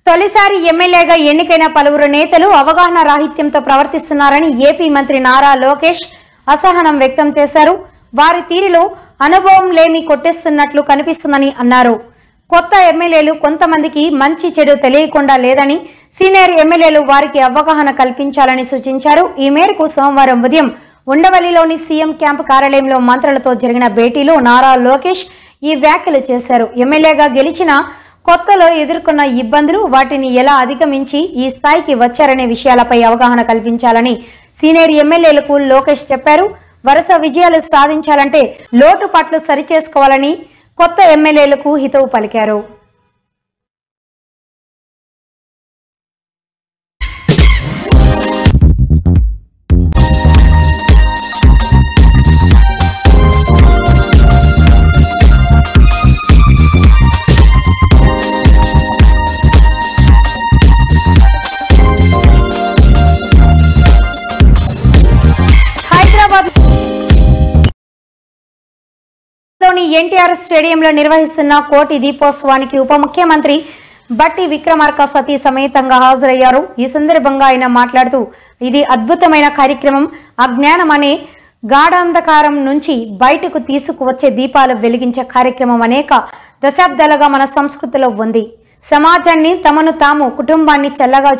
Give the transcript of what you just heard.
తొలిసారి ఎమ్మెల్యేగా ఎన్నికైన పలువురు నేతలు అవగాహన రాహిత్యంతో ప్రవర్తిస్తున్నారని ఏపీ మంత్రి నారా లోకేష్ అసహనం వ్యక్తం చేశారు. వారి తీరులో అనుభవం లేమి కొట్టేస్తున్నట్లు కనిపిస్తుందని అన్నారు. కొత్త ఎమ్మెల్యేలు కొంతమందికి మంచి చెడు తెలియకుండా లేదని, సీనియర్ ఎమ్మెల్యేలు వారికి అవగాహన కల్పించాలని సూచించారు. ఈ మేరకు సోమవారం ఉదయం ఉండవల్లిలోని సీఎం క్యాంప్ కార్యాలయంలో మంత్రులతో జరిగిన భేటీలో నారా లోకేష్ ఈ వ్యాఖ్యలు చేశారు. ఎమ్మెల్యేగా గెలిచిన కొత్తలో ఎదుర్కొన్న ఇబ్బందులు, వాటిని ఎలా అధిగమించి ఈ స్థాయికి వచ్చారనే విషయాలపై అవగాహన కల్పించాలని సీనియర్ ఎమ్మెల్యేలకు లోకేష్ చెప్పారు. వరుస విజయాలు సాధించాలంటే లోటుపాట్లు సరిచేసుకోవాలని కొత్త ఎమ్మెల్యేలకు హితవు పలికారు. ఎన్టీఆర్ స్టేడియంలో నిర్వహిస్తున్న కోటి దీపోత్సవానికి ఉప ముఖ్యమంత్రి బట్టి విక్రమార్క సతీ సమేతంగా హాజరయ్యారు. ఈ సందర్భంగా ఆయన మాట్లాడుతూ, ఇది అద్భుతమైన కార్యక్రమం. అజ్ఞానం అనే గాఢాంధకారం నుంచి బయటకు తీసుకువచ్చే దీపాలు వెలిగించే కార్యక్రమం అనేక దశాబ్దాలుగా మన సంస్కృతిలో ఉంది. సమాజాన్ని, తమను తాము, కుటుంబాన్ని చల్లగా